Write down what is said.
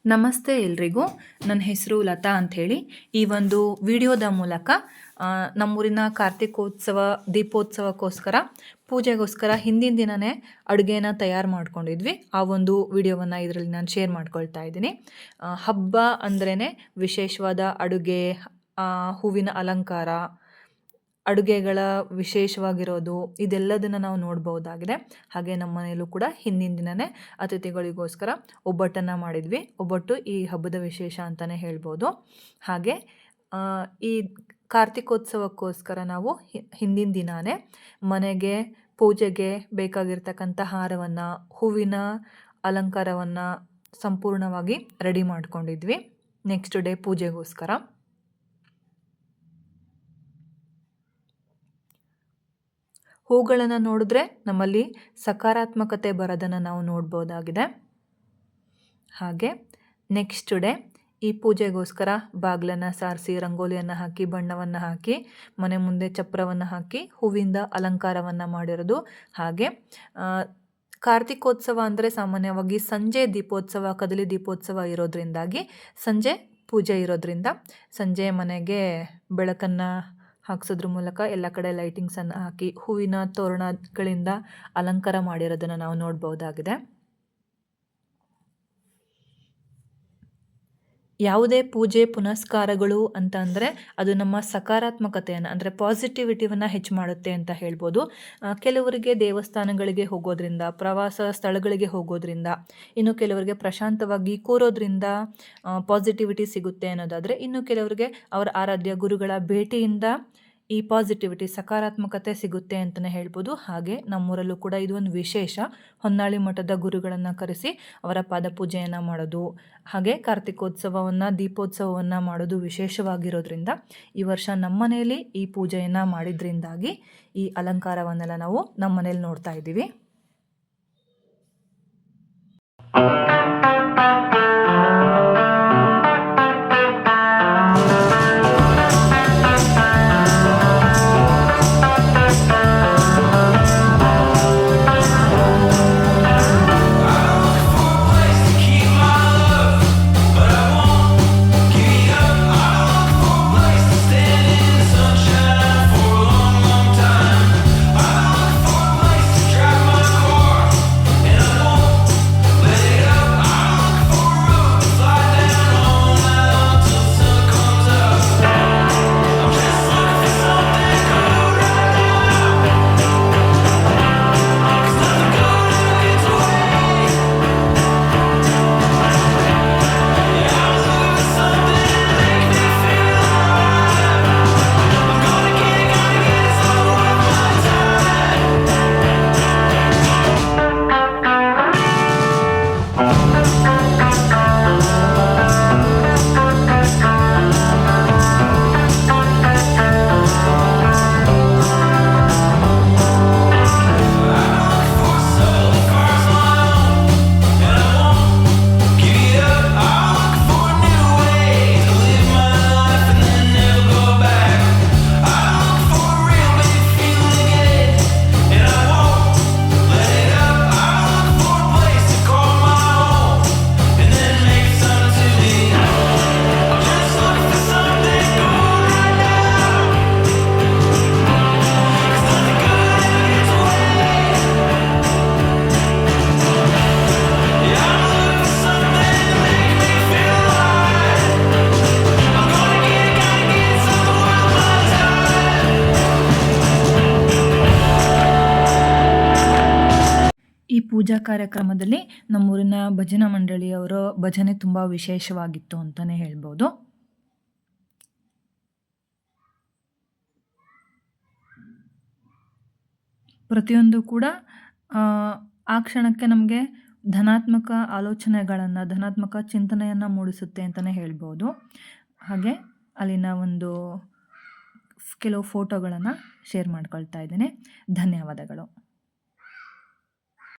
ನಮಸ್ತೆ ಎಲ್ರಿಗೂ. ನನ್ನ ಹೆಸರು ಲತಾ ಅಂಥೇಳಿ. ಈ ಒಂದು ವಿಡಿಯೋದ ಮೂಲಕ ನಮ್ಮೂರಿನ ಕಾರ್ತಿಕೋತ್ಸವ ದೀಪೋತ್ಸವಕ್ಕೋಸ್ಕರ ಪೂಜೆಗೋಸ್ಕರ ಹಿಂದಿನ ದಿನವೇ ಅಡುಗೆನ ತಯಾರು ಮಾಡ್ಕೊಂಡಿದ್ವಿ. ಆ ಒಂದು ವಿಡಿಯೋವನ್ನು ಇದರಲ್ಲಿ ನಾನು ಶೇರ್ ಮಾಡ್ಕೊಳ್ತಾ ಇದ್ದೀನಿ. ಹಬ್ಬ ಅಂದ್ರೇ ವಿಶೇಷವಾದ ಅಡುಗೆ, ಹೂವಿನ ಅಲಂಕಾರ, ಅಡುಗೆಗಳ ವಿಶೇಷವಾಗಿರೋದು ಇದೆಲ್ಲದನ್ನು ನಾವು ನೋಡ್ಬೋದಾಗಿದೆ. ಹಾಗೆ ನಮ್ಮ ಮನೆಯಲ್ಲೂ ಕೂಡ ಹಿಂದಿನ ದಿನವೇ ಅತಿಥಿಗಳಿಗೋಸ್ಕರ ಒಬ್ಬಟ್ಟನ್ನು ಮಾಡಿದ್ವಿ. ಒಬ್ಬಟ್ಟು ಈ ಹಬ್ಬದ ವಿಶೇಷ ಅಂತಲೇ ಹೇಳ್ಬೋದು. ಹಾಗೆ ಈ ಕಾರ್ತಿಕೋತ್ಸವಕ್ಕೋಸ್ಕರ ನಾವು ಹಿಂದಿನ ದಿನವೇ ಮನೆಗೆ ಪೂಜೆಗೆ ಬೇಕಾಗಿರ್ತಕ್ಕಂಥ ಹಾರವನ್ನು, ಹೂವಿನ ಅಲಂಕಾರವನ್ನು ಸಂಪೂರ್ಣವಾಗಿ ರೆಡಿ ಮಾಡ್ಕೊಂಡಿದ್ವಿ ನೆಕ್ಸ್ಟ್ ಡೇ ಪೂಜೆಗೋಸ್ಕರ. ಹೂಗಳನ್ನು ನೋಡಿದ್ರೆ ನಮ್ಮಲ್ಲಿ ಸಕಾರಾತ್ಮಕತೆ ಬರೋದನ್ನು ನಾವು ನೋಡ್ಬೋದಾಗಿದೆ. ಹಾಗೆ ನೆಕ್ಸ್ಟ್ ಡೇ ಈ ಪೂಜೆಗೋಸ್ಕರ ಬಾಗಿಲನ್ನು ಸಾರಿಸಿ, ರಂಗೋಲಿಯನ್ನು ಹಾಕಿ, ಬಣ್ಣವನ್ನು ಹಾಕಿ, ಮನೆ ಮುಂದೆ ಚಪ್ರವನ್ನು ಹಾಕಿ, ಹೂವಿಂದ ಅಲಂಕಾರವನ್ನು ಮಾಡಿರೋದು. ಹಾಗೆ ಕಾರ್ತಿಕೋತ್ಸವ ಅಂದರೆ ಸಾಮಾನ್ಯವಾಗಿ ಸಂಜೆ ದೀಪೋತ್ಸವ, ಕದಲಿ ದೀಪೋತ್ಸವ ಇರೋದ್ರಿಂದಾಗಿ ಸಂಜೆ ಪೂಜೆ ಇರೋದ್ರಿಂದ ಸಂಜೆ ಮನೆಗೆ ಬೆಳಕನ್ನು ಹಾಕ್ಸೋದ್ರ ಮೂಲಕ ಎಲ್ಲ ಕಡೆ ಲೈಟಿಂಗ್ಸನ್ನು ಹಾಕಿ ಹೂವಿನ ತೋರಣಗಳಿಂದ ಅಲಂಕಾರ ಮಾಡಿರೋದನ್ನು ನಾವು ನೋಡ್ಬೋದಾಗಿದೆ. ಯಾವುದೇ ಪೂಜೆ ಪುನಸ್ಕಾರಗಳು ಅಂತ ಅಂದರೆ ಅದು ನಮ್ಮ ಸಕಾರಾತ್ಮಕತೆಯನ್ನು ಅಂದರೆ ಪಾಸಿಟಿವಿಟಿವನ್ನು ಹೆಚ್ಚು ಮಾಡುತ್ತೆ ಅಂತ ಹೇಳ್ಬೋದು. ಕೆಲವರಿಗೆ ದೇವಸ್ಥಾನಗಳಿಗೆ ಹೋಗೋದ್ರಿಂದ, ಪ್ರವಾಸ ಸ್ಥಳಗಳಿಗೆ ಹೋಗೋದ್ರಿಂದ, ಇನ್ನು ಕೆಲವರಿಗೆ ಪ್ರಶಾಂತವಾಗಿ ಕೂರೋದ್ರಿಂದ ಪಾಸಿಟಿವಿಟಿ ಸಿಗುತ್ತೆ ಅನ್ನೋದಾದರೆ, ಇನ್ನು ಕೆಲವರಿಗೆ ಅವರ ಆರಾಧ್ಯ ಗುರುಗಳ ಭೇಟಿಯಿಂದ ಈ ಪಾಸಿಟಿವಿಟಿ ಸಕಾರಾತ್ಮಕತೆ ಸಿಗುತ್ತೆ ಅಂತಲೇ ಹೇಳ್ಬೋದು. ಹಾಗೆ ನಮ್ಮೂರಲ್ಲೂ ಕೂಡ ಇದು ಒಂದು ವಿಶೇಷ. ಹೊನ್ನಾಳಿ ಮಠದ ಗುರುಗಳನ್ನು ಕರೆಸಿ ಅವರ ಪಾದಪೂಜೆಯನ್ನು ಮಾಡೋದು, ಹಾಗೆ ಕಾರ್ತಿಕೋತ್ಸವವನ್ನು ದೀಪೋತ್ಸವವನ್ನು ಮಾಡೋದು ವಿಶೇಷವಾಗಿರೋದ್ರಿಂದ ಈ ವರ್ಷ ನಮ್ಮ ಮನೆಯಲ್ಲಿ ಈ ಪೂಜೆಯನ್ನು ಮಾಡಿದ್ರಿಂದಾಗಿ ಈ ಅಲಂಕಾರವನ್ನೆಲ್ಲ ನಾವು ನಮ್ಮ ಮನೇಲಿ ನೋಡ್ತಾ ಇದ್ದೀವಿ. ಈ ಪೂಜಾ ಕಾರ್ಯಕ್ರಮದಲ್ಲಿ ನಮ್ಮೂರಿನ ಭಜನಾ ಮಂಡಳಿಯವರ ಭಜನೆ ತುಂಬ ವಿಶೇಷವಾಗಿತ್ತು ಅಂತಲೇ ಹೇಳ್ಬೋದು. ಪ್ರತಿಯೊಂದು ಕೂಡ ಆ ಕ್ಷಣಕ್ಕೆ ನಮಗೆ ಧನಾತ್ಮಕ ಆಲೋಚನೆಗಳನ್ನು, ಧನಾತ್ಮಕ ಚಿಂತನೆಯನ್ನು ಮೂಡಿಸುತ್ತೆ ಅಂತಲೇ ಹೇಳ್ಬೋದು. ಹಾಗೆ ಅಲ್ಲಿನ ಒಂದು ಕೆಲವು ಫೋಟೋಗಳನ್ನು ಶೇರ್ ಮಾಡ್ಕೊಳ್ತಾ ಇದ್ದೇನೆ. ಧನ್ಯವಾದಗಳು.